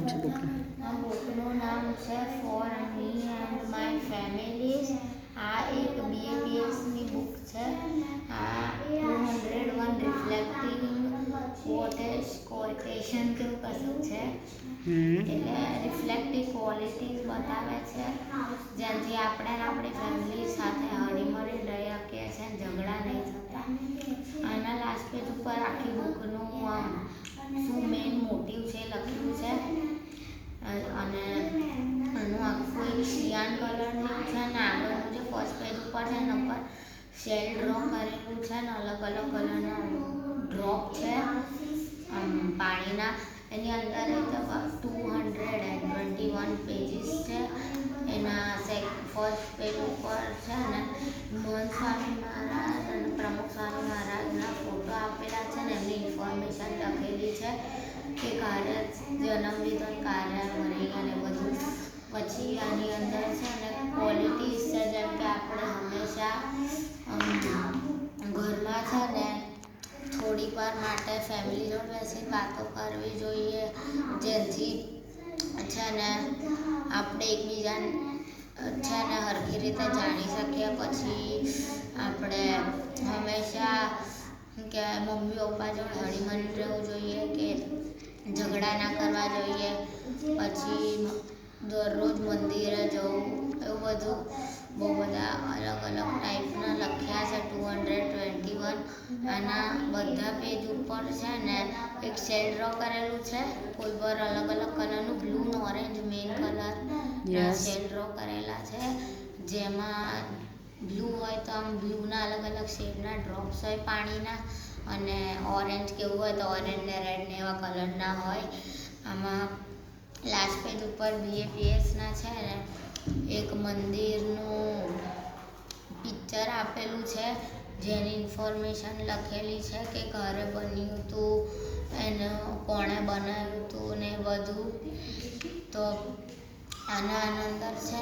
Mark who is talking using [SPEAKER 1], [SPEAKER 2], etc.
[SPEAKER 1] છે બુકનું?
[SPEAKER 2] આ બુકનું નામ છે for me and my families. આ એક BABSની બુક છે. આ 201 રિફ્લેક્ટિંગ કોટેશન કેવું કશું છે. એટલે રિફ્લેક્ટિવ ક્વોલિટીઝ બતાવે છે, જેનાથી આપણે આપણી ફેમિલી સાથે હળીમળી રહી શકીએ છીએ, ઝઘડા નહીં થતા. આના લાસ્ટ પેજ ઉપર આખી બુકનું શું મેઇન મોટિવ છે લખ્યું છે. અને આનું આખું એક સિયાન કલરનું છે ને આગળનું જે ફર્સ્ટ પેજ ઉપર છે એના ઉપર શેલ ડ્રો કરેલું છે ને અલગ અલગ કલરના ડ્રોપ છે પાણીના. એની અંદર 221 પેજીસ છે. એના ફર્સ્ટ પેજ ઉપર છે ને મહંત સ્વામી મહારાજ અને પ્રમુખ સ્વામી મહારાજના ફોટો આપેલા છે ને એમની ઇન્ફોર્મેશન લખેલી છે કે કાર્ય જન્મ લીધો, કાર્ય મરી અને બધું. પછી આની અંદર છે ને ક્વોલિટીઝ છે, જેમ કે આપણે હંમેશા ઘરમાં છે ને થોડીક વાર માટે ફેમિલી જોડે બેસી વાતો કરવી જોઈએ, જેથી છે ને આપણે એકબીજાને છે ને સરખી રીતે જાણી શકીએ. પછી આપણે હંમેશા કે મમ્મી પપ્પા જોડે હળીમળી રહેવું જોઈએ, કે ઝઘડા ના કરવા જોઈએ. પછી દરરોજ મંદિરે જવું, એવું બધું બહુ બધા અલગ અલગ ટાઈપના લખ્યા છે. 221 આના બધા પેજ ઉપર છે ને એક શેડ ડ્રો કરેલું છે, કોઈ પર અલગ અલગ કલરનું બ્લુ ને orange main colour shade draw કરેલા છે. જેમાં બ્લુ હોય તો આમ બ્લુના અલગ અલગ શેડના ડ્રોપ્સ હોય પાણીના, અને ઓરેન્જ કેવું હોય તો ઓરેન્જ ને રેડ ને એવા કલરના હોય. આમાં લાસ્ટ પેજ ઉપર BABSના છે ને એક મંદિરનું પિક્ચર આપેલું છે, જેની ઇન્ફોર્મેશન લખેલી છે કે ઘરે બન્યું હતું, એને કોણે બનાવ્યું હતું ને બધું. તો આના અંદર છે